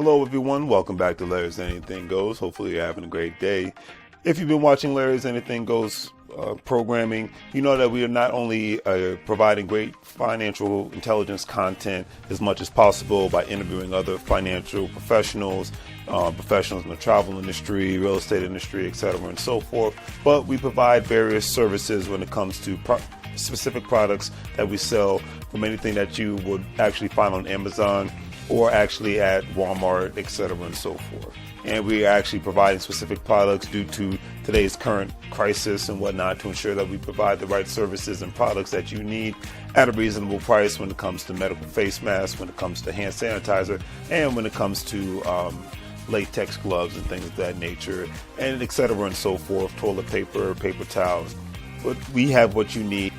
Hello everyone, welcome back to Larry's Anything Goes. Hopefully you're having a great day. If you've been watching Larry's Anything Goes programming, you know that we are not only providing great financial intelligence content as much as possible by interviewing other financial professionals, professionals in the travel industry, real estate industry, etc. and so forth, but we provide various services when it comes to specific products that we sell, from anything that you would actually find on Amazon or actually at Walmart, etc. and so forth. And we are actually providing specific products due to today's current crisis and whatnot to ensure that we provide the right services and products that you need at a reasonable price when it comes to medical face masks, when it comes to hand sanitizer, and when it comes to latex gloves and things of that nature, and etc. and so forth, toilet paper, paper towels. But we have what you need.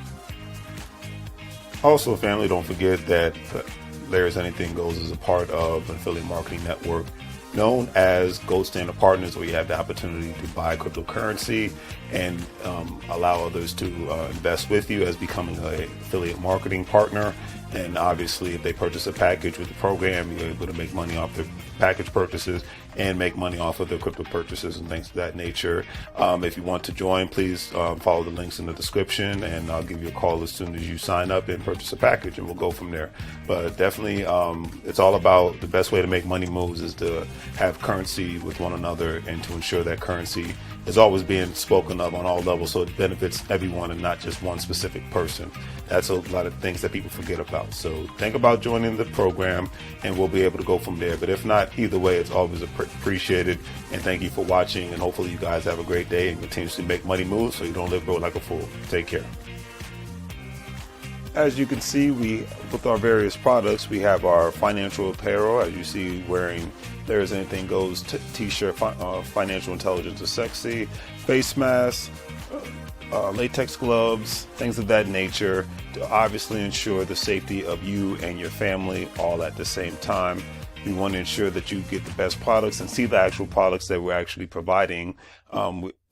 Also, family, don't forget that Larry's Anything Goes is a part of an affiliate marketing network known as Gold Standard Partners, where you have the opportunity to buy cryptocurrency and allow others to invest with you as becoming an affiliate marketing partner. And obviously, if they purchase a package with the program, you're able to make money off their package purchases and make money off of their crypto purchases and things of that nature. If you want to join, please follow the links in the description, and I'll give you a call as soon as you sign up and purchase a package, and we'll go from there. But definitely, it's all about the best way to make money moves is to have currency with one another and to ensure that currency is always being spoken of on all levels so it benefits everyone and not just one specific person. That's a lot of things that people forget about. So think about joining the program and we'll be able to go from there. But if not, either way, it's always appreciated. And thank you for watching. And hopefully you guys have a great day and continuously make money moves so you don't live broke like a fool. Take care. As you can see, with our various products, we have our financial apparel, as you see, wearing There's Anything Goes t-shirt, financial intelligence is sexy, face masks, latex gloves, things of that nature, to obviously ensure the safety of you and your family all at the same time. We want to ensure that you get the best products and see the actual products that we're actually providing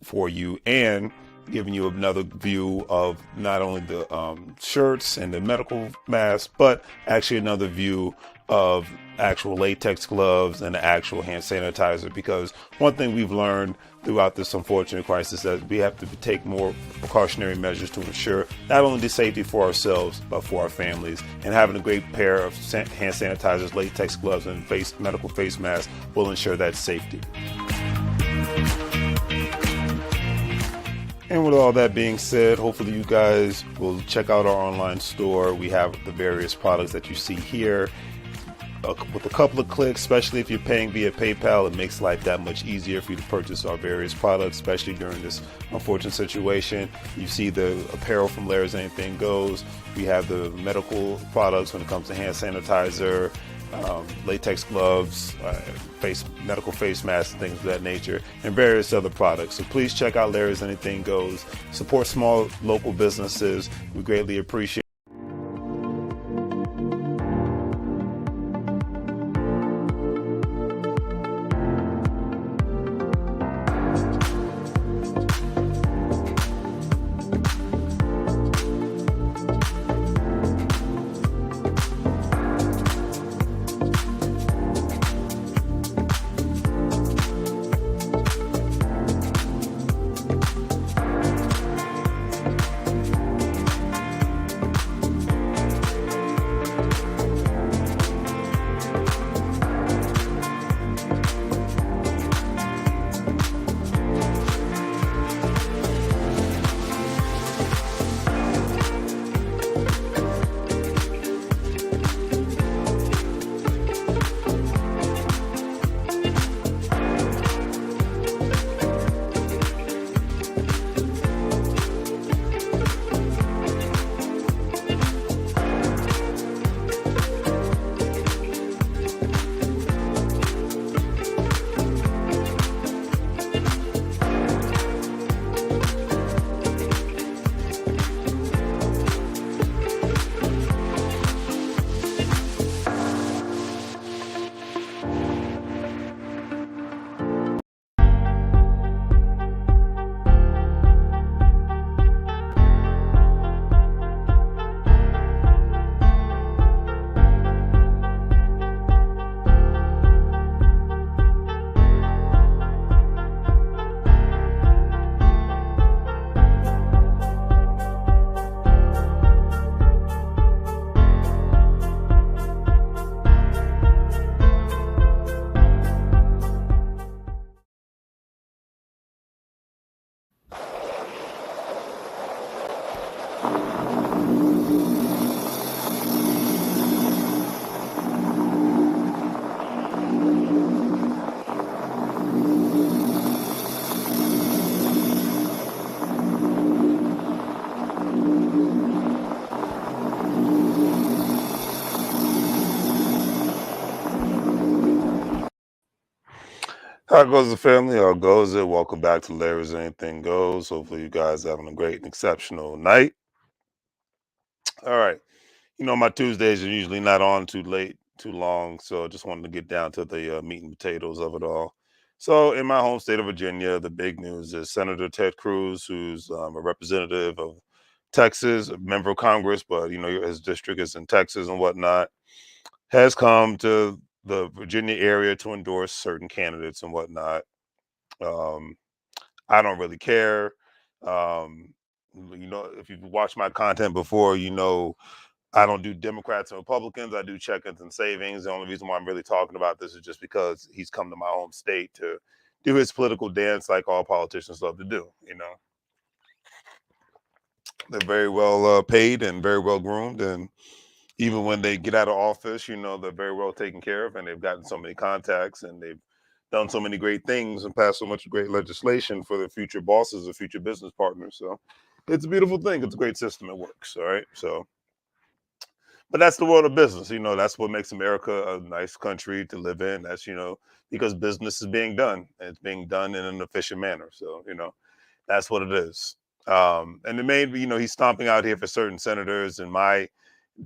for you, and giving you another view of not only the shirts and the medical masks, but actually another view of actual latex gloves and the actual hand sanitizer. Because one thing we've learned throughout this unfortunate crisis is that we have to take more precautionary measures to ensure not only the safety for ourselves, but for our families. And having a great pair of hand sanitizers, latex gloves, and medical face masks will ensure that safety. And with all that being said, hopefully you guys will check out our online store. We have the various products that you see here. With a couple of clicks, especially if you're paying via PayPal, it makes life that much easier for you to purchase our various products, especially during this unfortunate situation. You see the apparel from Larry's Anything Goes. We have the medical products when it comes to hand sanitizer, latex gloves, medical face masks, and things of that nature, and various other products. So please check out Larry's Anything Goes. Support small local businesses. We greatly appreciate How goes the family? How goes it? Welcome back to Larry's Anything Goes. Hopefully, you guys having a great and exceptional night. All right. My Tuesdays are usually not on too late, too long. So I just wanted to get down to the meat and potatoes of it all. So, in my home state of Virginia, the big news is Senator Ted Cruz, who's a representative of Texas, a member of Congress, but his district is in Texas and whatnot, has come to the Virginia area to endorse certain candidates and whatnot. Um, I don't really care. Um, if you've watched my content before, I don't do Democrats and Republicans. I do check-ins and savings. The only reason why I'm really talking about this is just because he's come to my home state to do his political dance, like all politicians love to do. They're very well paid and very well groomed, and even when they get out of office, they're very well taken care of, and they've gotten so many contacts, and they've done so many great things and passed so much great legislation for their future bosses or future business partners. So it's a beautiful thing. It's a great system. It works. All right. So, but that's the world of business. That's what makes America a nice country to live in. That's, because business is being done, and it's being done in an efficient manner. So, that's what it is. And the main, he's stomping out here for certain senators in my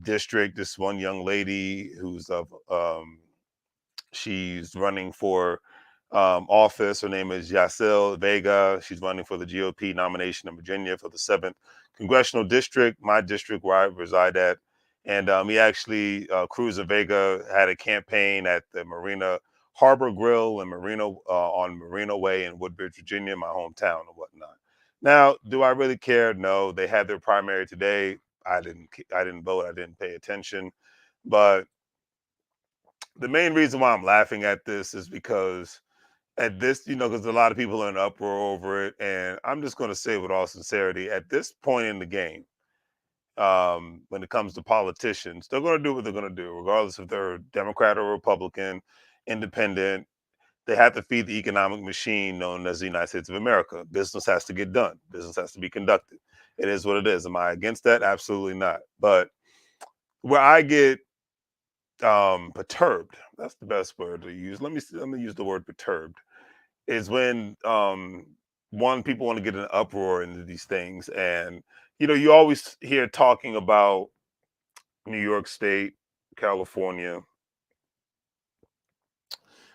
district. This one young lady who's of she's running for office. Her name is Yacel Vega. She's running for the GOP nomination in Virginia for the 7th congressional district, my district where I reside at. And he actually, Cruz and Vega had a campaign at the Marina Harbor Grill and Marina on Marina Way in Woodbridge, Virginia, my hometown and whatnot. Now, do I really care? No. They had their primary today. I didn't vote. I didn't pay attention. But the main reason why I'm laughing at this is because at this, because a lot of people are in uproar over it, and I'm just going to say with all sincerity, at this point in the game, when it comes to politicians, they're going to do what they're going to do, regardless if they're Democrat or Republican, independent. They have to feed the economic machine known as the United States of America. Business has to get done. Business has to be conducted. It is what it is. Am I against that? Absolutely not. But where I get perturbed, that's the best word to use. Let me use the word perturbed, is when one, people want to get an uproar into these things, and you always hear talking about New York State, California,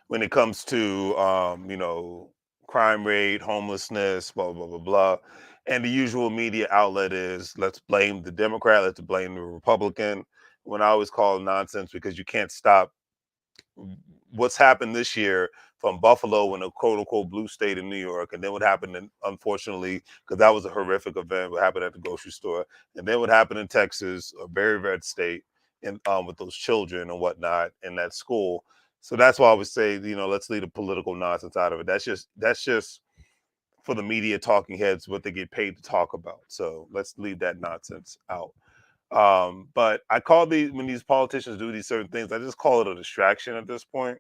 when it comes to crime rate, homelessness, blah blah blah blah. And the usual media outlet is, let's blame the Democrat, let's blame the Republican. When I always call it nonsense, because you can't stop what's happened this year from Buffalo in a quote unquote blue state in New York, and then what happened in, unfortunately, because that was a horrific event, what happened at the grocery store, and then what happened in Texas, a very red state, and with those children and whatnot in that school. So that's why I would say, let's leave the political nonsense out of it. That's just for the media talking heads, what they get paid to talk about. So let's leave that nonsense out. But I call these, when these politicians do these certain things, I just call it a distraction at this point,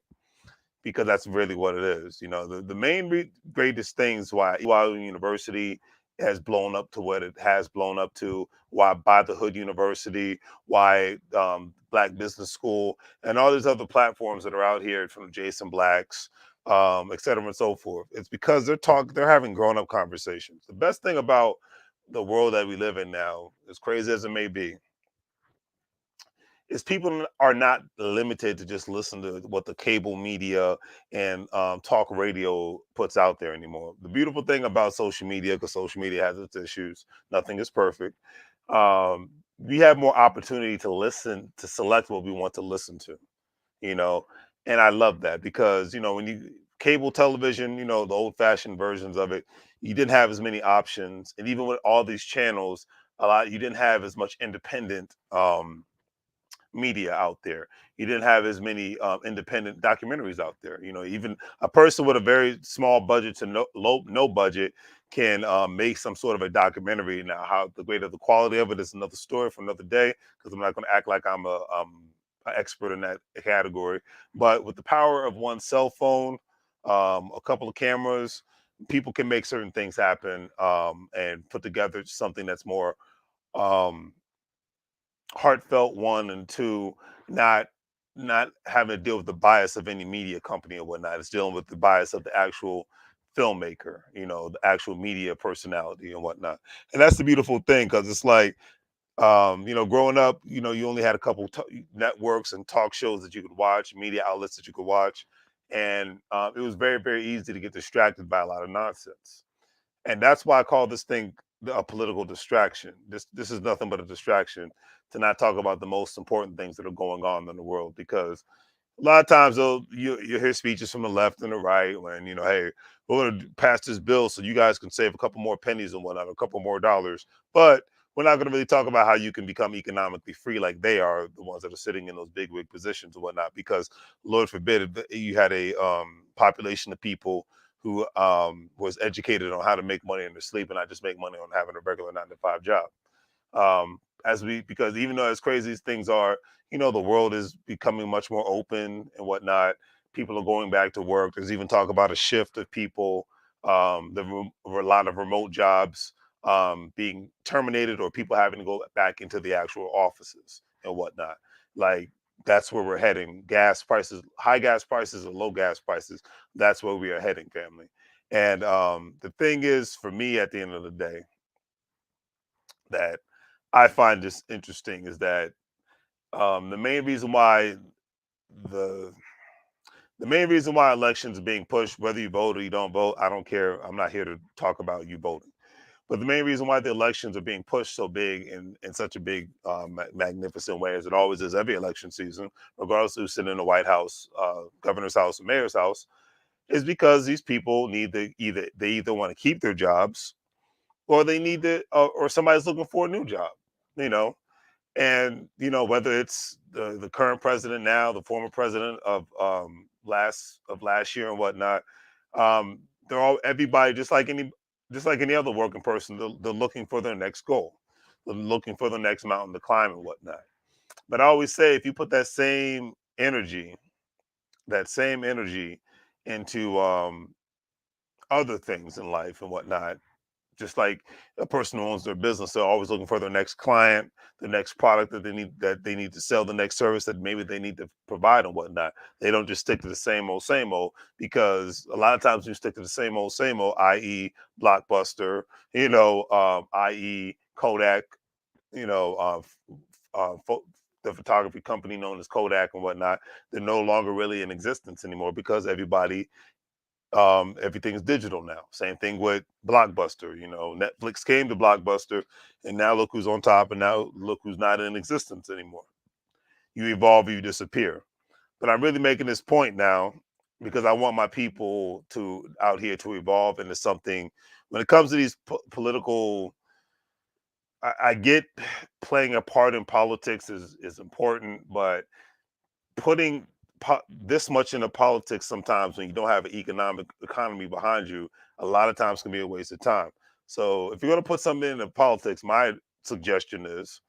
because that's really what it is. The main greatest things why University has blown up to what it has blown up to, why By the Hood University, why Black Business School, and all these other platforms that are out here from Jason Blacks, et cetera, and so forth. It's because they're having grown up conversations. The best thing about the world that we live in now, as crazy as it may be, is people are not limited to just listen to what the cable media and talk radio puts out there anymore. The beautiful thing about social media, because social media has its issues, nothing is perfect. Um, we have more opportunity to listen, to select what we want to listen to, you know, and I love that, because when you cable television, the old fashioned versions of it, you didn't have as many options, and even with all these channels, a lot, you didn't have as much independent media out there. You didn't have as many independent documentaries out there. Even a person with a very small budget to no budget can make some sort of a documentary. Now, how the greater the quality of it is another story for another day, because I'm not going to act like I'm an expert in that category. But with the power of one cell phone, a couple of cameras, people can make certain things happen, and put together something that's more. Um, Heartfelt, one, and two, not not having to deal with the bias of any media company or whatnot. It's dealing with the bias of the actual filmmaker, the actual media personality and whatnot. And that's the beautiful thing, because it's like, growing up, you only had a couple networks and talk shows that you could watch, media outlets that you could watch, and it was very, very easy to get distracted by a lot of nonsense. And that's why I call this thing a political distraction. This is nothing but a distraction to not talk about the most important things that are going on in the world, because a lot of times though you hear speeches from the left and the right when, hey, we're going to pass this bill so you guys can save a couple more pennies and whatnot, a couple more dollars, but we're not going to really talk about how you can become economically free like they are, the ones that are sitting in those big wig positions and whatnot, because Lord forbid if you had a population of people who was educated on how to make money in their sleep and not just make money on having a regular 9 to 5 job. As we Because even though as crazy as things are, the world is becoming much more open and whatnot. People are going back to work. There's even talk about a shift of people. A lot of remote jobs being terminated, or people having to go back into the actual offices and whatnot. Like, that's where we're heading. Gas prices, high gas prices or low gas prices, that's where we are heading, family. And the thing is, for me, at the end of the day, that I find just interesting is that the main reason why the the main reason why elections are being pushed, whether you vote or you don't vote, I don't care. I'm not here to talk about you voting. But the main reason why the elections are being pushed so big in such a big, magnificent way, as it always is every election season, regardless of who's sitting in the White House, governor's house, or mayor's house, is because these people need to either want to keep their jobs, or they need to, or somebody's looking for a new job. You know, and whether it's the current president now, the former president of last year and whatnot, they're all everybody just like any other working person. They're looking for their next goal, they're looking for the next mountain to climb and whatnot. But I always say, if you put that same energy into other things in life and whatnot, just like a person who owns their business, they're always looking for their next client, the next product that they need to sell, the next service that maybe they need to provide and whatnot. They don't just stick to the same old, because a lot of times you stick to the same old, i.e., Blockbuster, i.e., Kodak, you know, the photography company known as Kodak and whatnot. They're no longer really in existence anymore, because everything's digital now. Same thing with Blockbuster. Netflix came to Blockbuster, and now look who's on top, and now look who's not in existence anymore. You evolve, you disappear. But I'm really making this point now because I want my people to out here to evolve into something. When it comes to these political, I get playing a part in politics is important, but putting this much into politics sometimes, when you don't have an economic economy behind you, a lot of times can be a waste of time. So if you're going to put something into politics, my suggestion is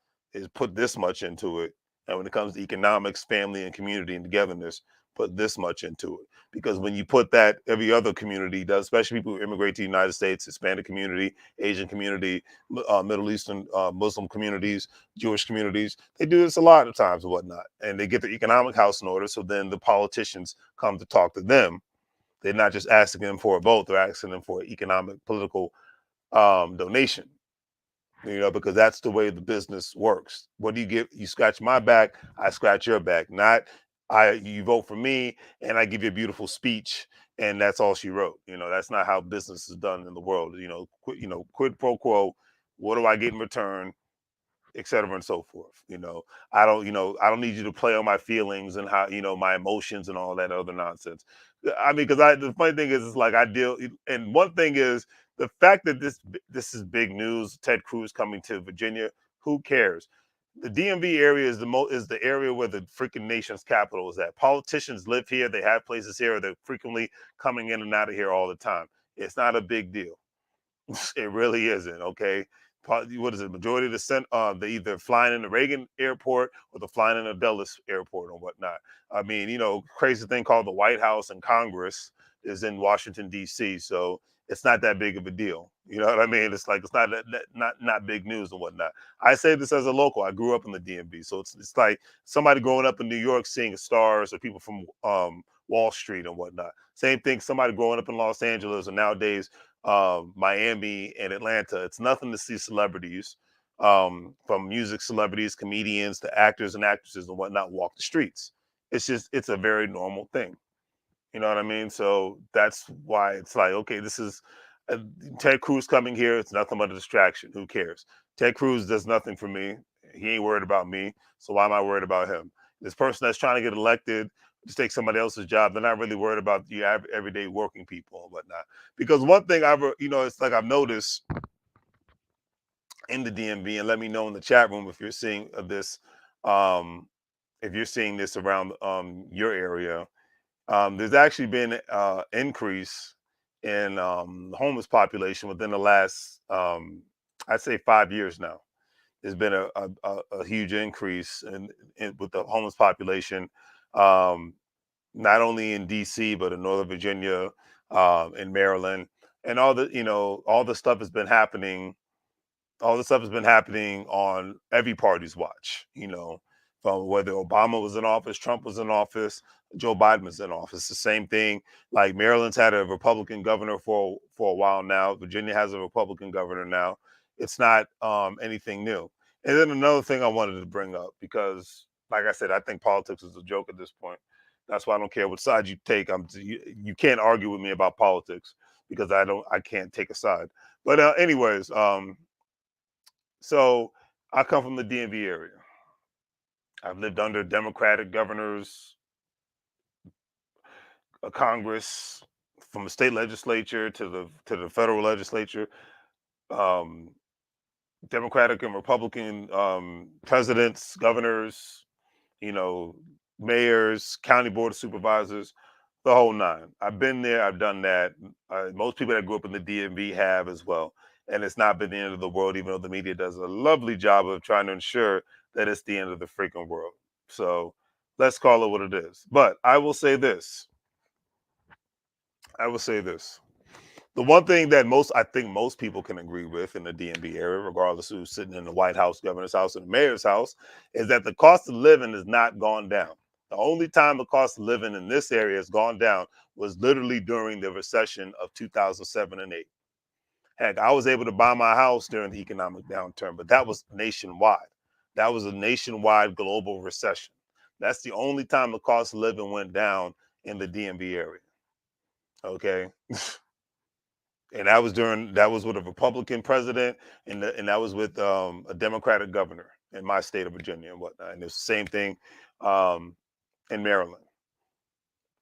put this much into it. And when it comes to economics, family, and community and togetherness, put this much into it. Because when you put that, every other community does, especially people who immigrate to the United States, Hispanic community, Asian community, Middle Eastern, Muslim communities, Jewish communities. They do this a lot of times and whatnot, and they get their economic house in order. So then the politicians come to talk to them. They're not just asking them for a vote; they're asking them for an economic, political donation. Because that's the way the business works. What do you get? You scratch my back, I scratch your back. Not you vote for me and I give you a beautiful speech and that's all she wrote. That's not how business is done in the world. Quid pro quo. What do I get in return? Et cetera and so forth. I don't need you to play on my feelings and how, my emotions and all that other nonsense. I mean, because the funny thing is like I deal, and one thing is the fact that this is big news. Ted Cruz coming to Virginia. Who cares? The DMV area is the area where the freaking nation's capital is at. Politicians live here. They have places here. They're frequently coming in and out of here all the time. It's not a big deal. It really isn't. Okay. What is it? Majority of the they either flying in the Reagan airport or they're flying in the Dulles airport or whatnot. I mean, crazy thing called the White House and Congress is in Washington D.C. So it's not that big of a deal. You know what I mean? It's like it's not not big news and whatnot. I say this as a local. I grew up in the DMV, so it's like somebody growing up in New York seeing stars or people from Wall Street and whatnot. Same thing. Somebody growing up in Los Angeles and nowadays Miami and Atlanta. It's nothing to see celebrities, from music celebrities, comedians to actors and actresses and whatnot walk the streets. It's a very normal thing. You know what I mean? So that's why it's like, okay, this is uh, Ted Cruz coming here. It's nothing but a distraction. Who cares? Ted Cruz does nothing for me. He ain't worried about me. So why am I worried about him? This person that's trying to get elected to take somebody else's job, they're not really worried about the everyday working people and whatnot. Because one thing it's like I've noticed in the DMV, and let me know in the chat room if you're seeing this, um, if you're seeing this around your area. There's actually been increase in the homeless population within the last, I'd say, 5 years now. There's been a huge increase with the homeless population, um, not only in DC but in Northern Virginia, in Maryland, and all the stuff has been happening all this stuff has been happening on every party's watch, from whether Obama was in office, Trump was in office, Joe Biden was in office. The same thing. Like Maryland's had a Republican governor for a while now. Virginia has a Republican governor now. It's not anything new. And then another thing I wanted to bring up, because, like I said, I think politics is a joke at this point. That's why I don't care what side you take. You can't argue with me about politics because I can't take a side. But anyways, so I come from the DMV area. I've lived under Democratic governors, a Congress, from the state legislature to the federal legislature, um, Democratic and Republican presidents, governors, you know, mayors, county board of supervisors, the whole nine. I've been there. I've done that. Most people that grew up in the DMV have as well. And it's not been the end of the world, even though the media does a lovely job of trying to ensure that it's the end of the freaking world. So let's call it what it is. But I will say this. I will say this. The one thing that I think most people can agree with in the DMV area, regardless of who's sitting in the White House, governor's house, and the mayor's house, is that the cost of living has not gone down. The only time the cost of living in this area has gone down was literally during the recession of 2007 and 8. Heck, I was able to buy my house during the economic downturn, but that was nationwide. That was a nationwide global recession. That's the only time the cost of living went down in the DMV area. Okay. And that was with a Republican president, and that was with a Democratic governor in my state of Virginia and whatnot. And it's the same thing um, in Maryland.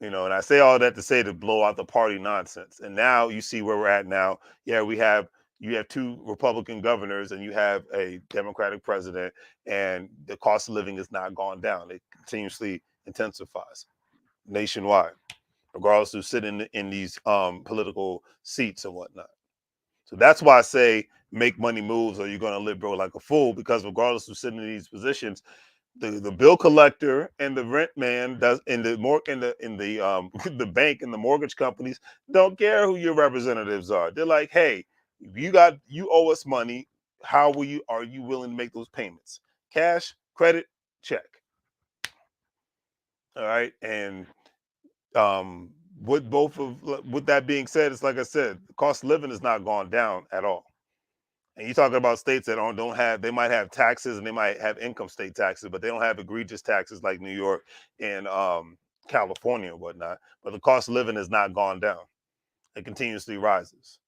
And I say all that to say to blow out the party nonsense. And now you see where we're at now. Yeah, you have two Republican governors and you have a Democratic president, and the cost of living has not gone down. It continuously intensifies nationwide, regardless of sitting in these political seats and whatnot. So that's why I say make money moves, or you're going to live broke like a fool. Because regardless of sitting in these positions, the bill collector and the rent man does in the more in the the bank and the mortgage companies don't care who your representatives are. They're like, hey, you owe us money. Are you willing to make those payments? Cash, credit, check. All right, and um, with that being said, it's like I said, the cost of living has not gone down at all. And you're talking about states that don't have, they might have taxes and they might have income state taxes, but they don't have egregious taxes like New York and California and whatnot. But the cost of living has not gone down. It continuously rises.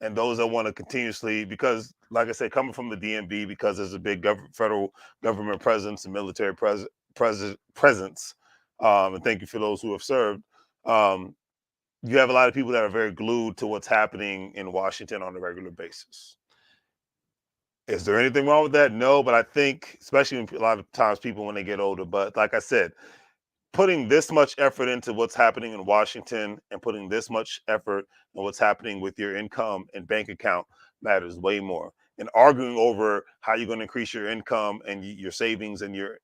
And those that want to continuously, because like I said, coming from the DMV, because there's a big federal government presence and military presence, and thank you for those who have served, um, you have a lot of people that are very glued to what's happening in Washington on a regular basis. Is there anything wrong with that? No, but I think, especially a lot of times people when they get older, but like I said, putting this much effort into what's happening in Washington and putting this much effort in what's happening with your income and bank account matters way more. And arguing over how you're going to increase your income and your savings and your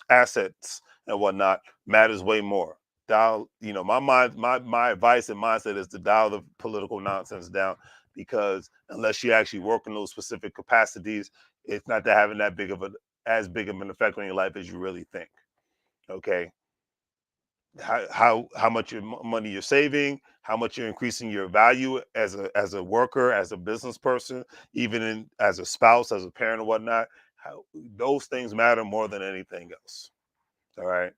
assets and whatnot matters way more. dial, my advice and mindset is to dial the political nonsense down, because unless you actually work in those specific capacities, it's not to having that big of a as big of an effect on your life as you really think. Okay, how much money you're saving, how much you're increasing your value as a worker, as a business person, even in as a spouse, as a parent, or whatnot. How, those things matter more than anything else. All right.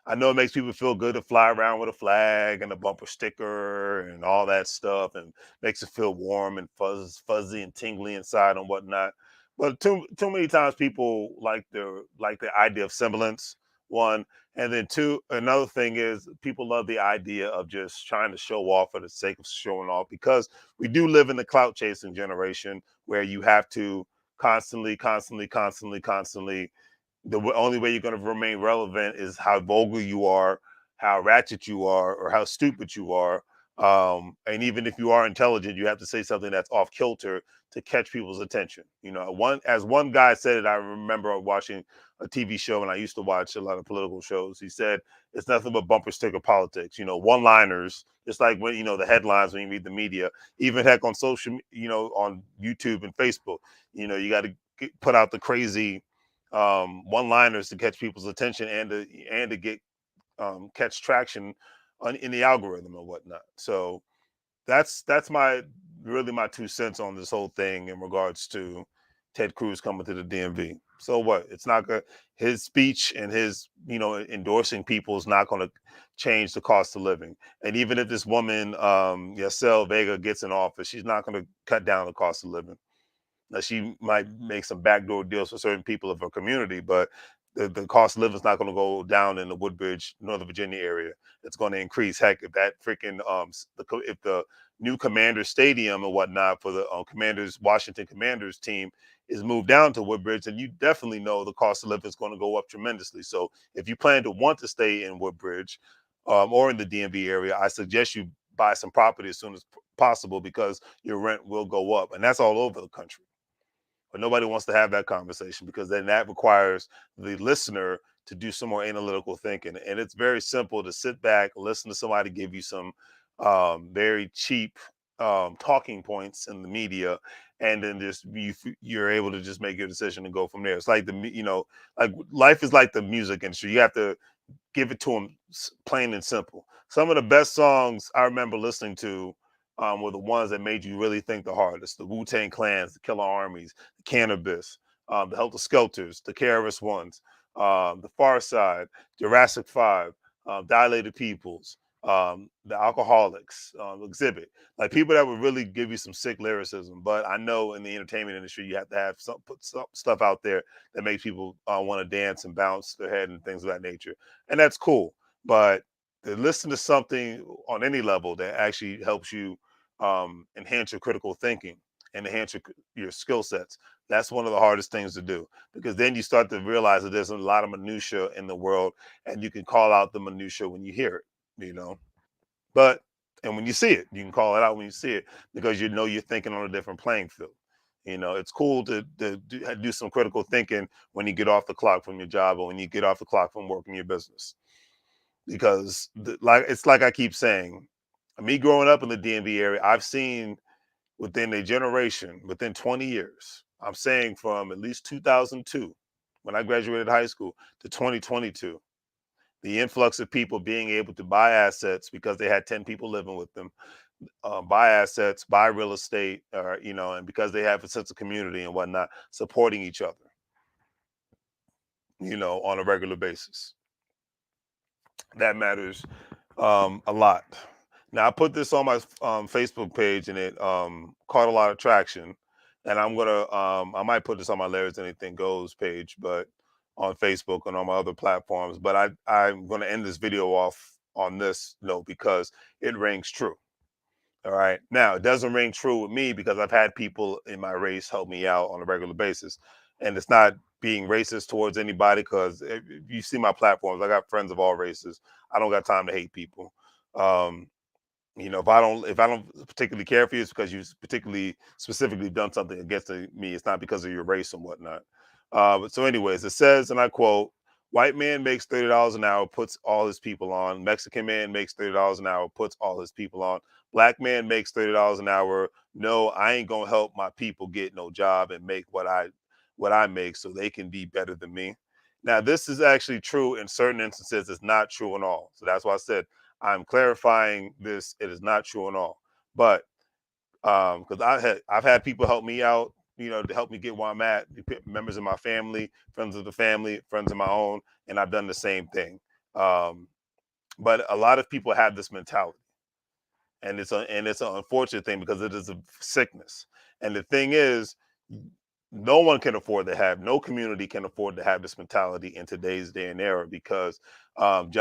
I know it makes people feel good to fly around with a flag and a bumper sticker and all that stuff, and makes it feel warm and fuzzy and tingly inside and whatnot. But too many times people like the idea of semblance, one, and then two. Another thing is people love the idea of just trying to show off for the sake of showing off, because we do live in the clout chasing generation where you have to constantly, only way you're going to remain relevant is how vulgar you are, how ratchet you are, or how stupid you are. And even if you are intelligent, you have to say something that's off kilter to catch people's attention. One guy said it. I remember watching a TV show, and I used to watch a lot of political shows. He said it's nothing but bumper sticker politics. One-liners. Just like when the headlines when you read the media, even heck on on YouTube and Facebook. You got to put out the crazy one-liners to catch people's attention, and to get catch traction in the algorithm or whatnot. So that's my really my 2 cents on this whole thing in regards to Ted Cruz coming to the DMV. So what? It's not good. His speech and his endorsing people is not going to change the cost of living. And even if this woman, Yasel Vega, gets in office, she's not going to cut down the cost of living. Now, she might make some backdoor deals for certain people of her community, but the cost of living is not going to go down in the Woodbridge, Northern Virginia area. It's going to increase. Heck, if that freaking if the new Commanders Stadium and whatnot for the Commanders Washington Commanders team is moved down to Woodbridge, then you definitely know the cost of living is going to go up tremendously. So if you plan to want to stay in Woodbridge or in the DMV area, I suggest you buy some property as soon as possible, because your rent will go up, and that's all over the country. But nobody wants to have that conversation, because then that requires the listener to do some more analytical thinking. And it's very simple to sit back, listen to somebody give you some very cheap talking points in the media, and then you're able to just make your decision and go from there. It's like like life is like the music industry. You have to give it to them plain and simple. Some of the best songs I remember listening to were the ones that made you really think the hardest. The Wu-Tang Clans, the Killer Armies, the Cannabis, the Helter Skelters, the KRS Ones, the Far Side, Jurassic 5, Dilated Peoples, the Alcoholics, Exhibit. Like people that would really give you some sick lyricism. But I know in the entertainment industry, you have to have put some stuff out there that makes people want to dance and bounce their head and things of that nature, and that's cool. But to listen to something on any level that actually helps you enhance your critical thinking and enhance your skill sets, that's one of the hardest things to do, because then you start to realize that there's a lot of minutia in the world, and you can call out the minutia when you hear it, but and when you see it, you can call it out when you see it, because you're thinking on a different playing field. It's cool to do some critical thinking when you get off the clock from your job, or when you get off the clock from working your business, because it's like I keep saying, me growing up in the DMV area, I've seen within a generation, within 20 years, I'm saying from at least 2002, when I graduated high school, to 2022, the influx of people being able to buy assets because they had 10 people living with them, buy assets, buy real estate, or and because they have a sense of community and whatnot, supporting each other, on a regular basis. That matters a lot. Now I put this on my Facebook page, and it caught a lot of traction. And I might put this on my Larry's Anything Goes page, but on Facebook and on my other platforms. But I'm gonna end this video off on this note, because it rings true. All right. Now it doesn't ring true with me, because I've had people in my race help me out on a regular basis. And it's not being racist towards anybody, because if you see my platforms, I got friends of all races. I don't got time to hate people. Um, if I don't particularly care for you, it's because you particularly specifically done something against me. It's not because of your race and whatnot. But so, anyways, it says, and I quote: White man makes $30 an hour, puts all his people on. Mexican man makes $30 an hour, puts all his people on. Black man makes $30 an hour. No, I ain't gonna help my people get no job and make what I make so they can be better than me. Now, this is actually true in certain instances. It's not true in all. So that's why I said I'm clarifying this. It is not true in all. But because I've had people help me out, to help me get where I'm at. Members of my family, friends of the family, friends of my own, and I've done the same thing. Um, but a lot of people have this mentality, and it's an unfortunate thing because it is a sickness. And the thing is, no one can afford to have, no community can afford to have this mentality in today's day and era because a lot of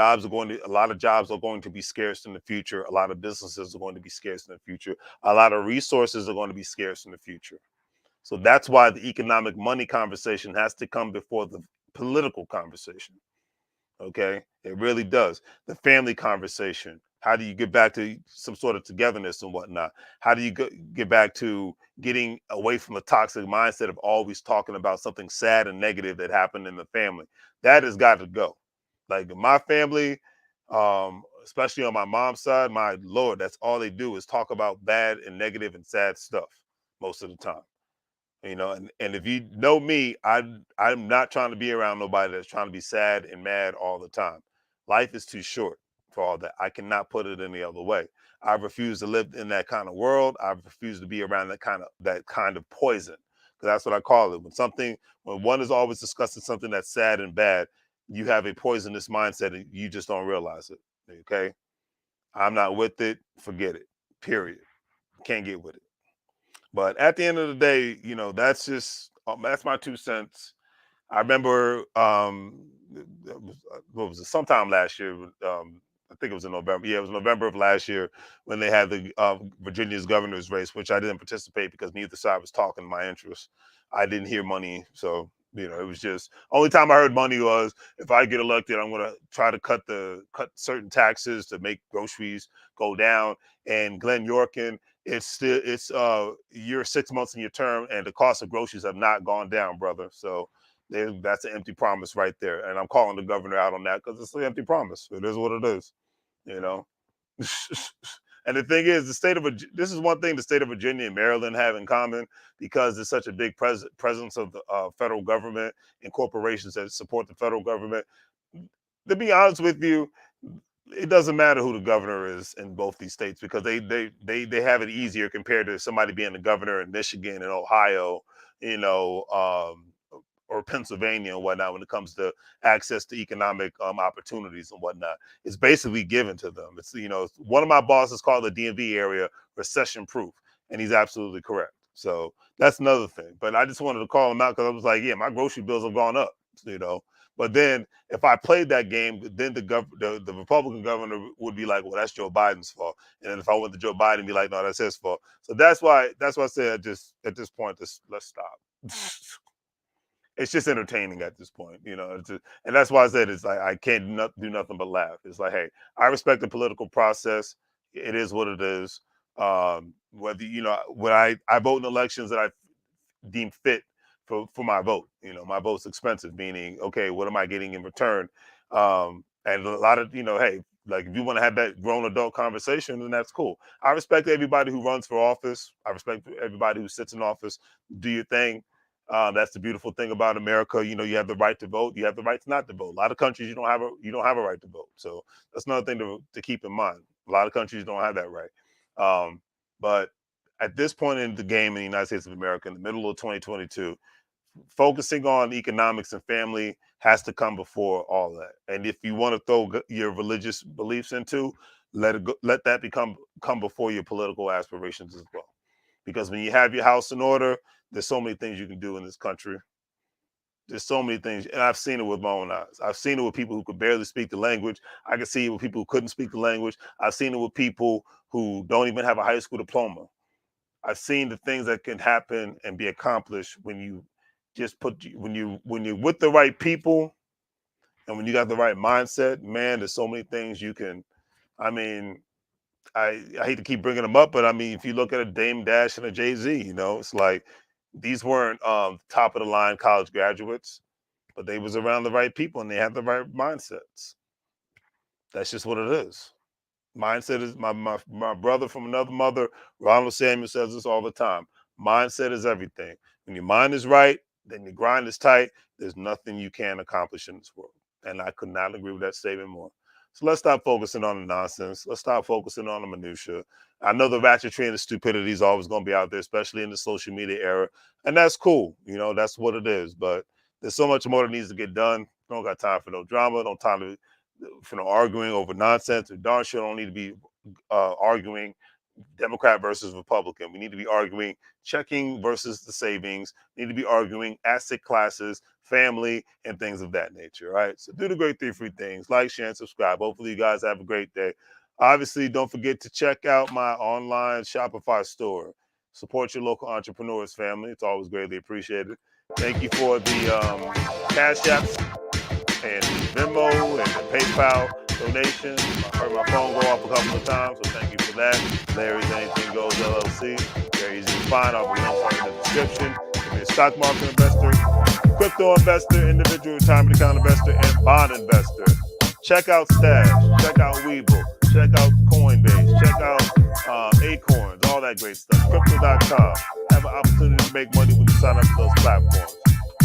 jobs are going to be scarce in the future. A lot of businesses are going to be scarce in the future. A lot of resources are going to be scarce in the future. So that's why the economic money conversation has to come before the political conversation. Okay, it really does. The family conversation. How do you get back to some sort of togetherness and whatnot? How do you get back to getting away from the toxic mindset of always talking about something sad and negative that happened in the family? That has got to go. Like in my family, especially on my mom's side, my lord, that's all they do is talk about bad and negative and sad stuff most of the time. And if you know me, I'm not trying to be around nobody that's trying to be sad and mad all the time. Life is too short for all that. I cannot put it any other way. I refuse to live in that kind of world. I refuse to be around that kind of poison. Because that's what I call it. When one is always discussing something that's sad and bad, you have a poisonous mindset and you just don't realize it. Okay. I'm not with it. Forget it. Period. Can't get with it. But at the end of the day, that's my 2 cents. I remember what was it? Sometime last year. I think it was in November. Yeah, it was November of last year when they had the Virginia's governor's race, which I didn't participate because neither side was talking my interest. I didn't hear money, so it was just only time I heard money was if I get elected, I'm gonna try to cut certain taxes to make groceries go down. And Glenn Yorkin, it's you're 6 months in your term, and the cost of groceries have not gone down, brother. So that's an empty promise right there. And I'm calling the governor out on that because it's an empty promise. It is what it is, you know. And the thing is, this is one thing the state of Virginia and Maryland have in common because there's such a big presence of the federal government and corporations that support the federal government. To be honest with you, it doesn't matter who the governor is in both these states because they have it easier compared to somebody being the governor in Michigan and Ohio, you know, or Pennsylvania and whatnot when it comes to access to economic opportunities and whatnot. It's basically given to them. One of my bosses called the DMV area recession proof, and he's absolutely correct. So that's another thing. But I just wanted to call him out because I was like, yeah, my grocery bills have gone up, you know. But then if I played that game, then the Republican governor would be like, well, that's Joe Biden's fault. And then if I went to Joe Biden, be like, no, that's his fault. So that's why I said just at this point, let's stop. It's just entertaining at this point, and that's why I said it's like I can't do nothing but laugh. It's like, hey, I respect the political process. It is what it is. Whether when I vote in elections that I deem fit for my vote. My vote's expensive, meaning okay, what am I getting in return? And a lot of hey, like if you want to have that grown adult conversation, then that's cool. I respect everybody who runs for office. I respect everybody who sits in office. Do your thing. That's the beautiful thing about America. You have the right to vote. You have the right to not to vote. A lot of countries you don't have a right to vote. So that's another thing to keep in mind. A lot of countries don't have that right. But at this point in the game in the United States of America, in the middle of 2022, focusing on economics and family has to come before all that. And if you want to throw your religious beliefs into, let it go, let that come before your political aspirations as well. Because when you have your house in order, there's so many things you can do in this country. There's so many things, and I've seen it with my own eyes. I've seen it with people who could barely speak the language. I can see it with people who couldn't speak the language. I've seen it with people who don't even have a high school diploma. I've seen the things that can happen and be accomplished when you just when you're with the right people and when you got the right mindset. Man, there's so many things you can. I mean, I hate to keep bringing them up, but I mean, if you look at a Dame Dash and a Jay Z, it's like these weren't top of the line college graduates. but they was around the right people and they had the right mindsets. That's just what it is. Mindset is my brother from another mother, Ronald Samuel, says this all the time. Mindset is everything. When your mind is right, then your grind is tight. There's nothing you can't accomplish in this world. And I could not agree with that statement more. So let's stop focusing on the nonsense. Let's stop focusing on the minutia. I know the ratchetry and the stupidity is always going to be out there, especially in the social media era, and that's cool. You know, that's what it is. But there's so much more that needs to get done. Don't got time for no drama. Don't time to arguing over nonsense. We darn sure don't need to be arguing Democrat versus Republican. We need to be arguing checking versus the savings. We need to be arguing asset classes, family, and things of that nature. Right. So do the great three things: like, share, and subscribe. Hopefully, you guys have a great day. Obviously, don't forget to check out my online Shopify store. Support your local entrepreneurs, family. It's always greatly appreciated. Thank you for the Cash Apps and the Venmo and the PayPal donations. I heard my phone go off a couple of times, so thank you for that. Larry's Anything Goes LLC. Very easy to find. I'll be links in the description. If you're a stock market investor, crypto investor, individual retirement account investor, and bond investor, check out Stash, check out WEBULL, check out Coinbase, check out Acorns, all that great stuff. Crypto.com. Have an opportunity to make money when you sign up for those platforms.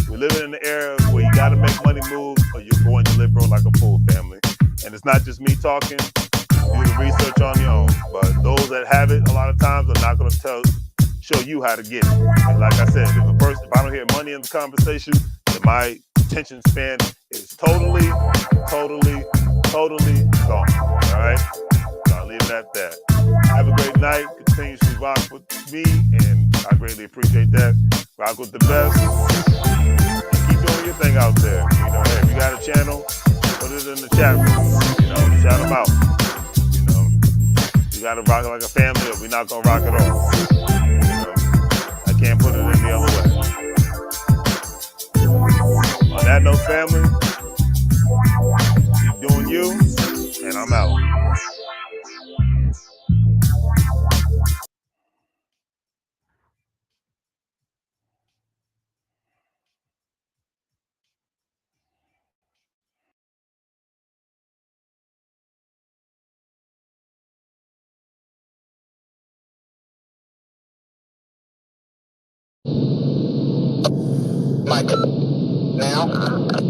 We're living in an era where you got to make money move or you're going to live broke like a fool, family. And it's not just me talking. Do the research on your own. But those that have it a lot of times are not going to show you how to get it. And like I said, if I don't hear money in the conversation, then my attention span is totally gone. All right? So I'll leave it at that. Have a great night. Continue to rock with me, and I greatly appreciate that. Rock with the best. Keep doing your thing out there. You know, hey, if you got a channel, put it in the chat room. You know, shout them out. You know, you got to rock it like a family, or we're not gonna rock it all. You know, I can't put it any other way. On that note, family, keep doing you, and I'm out. Mike, now.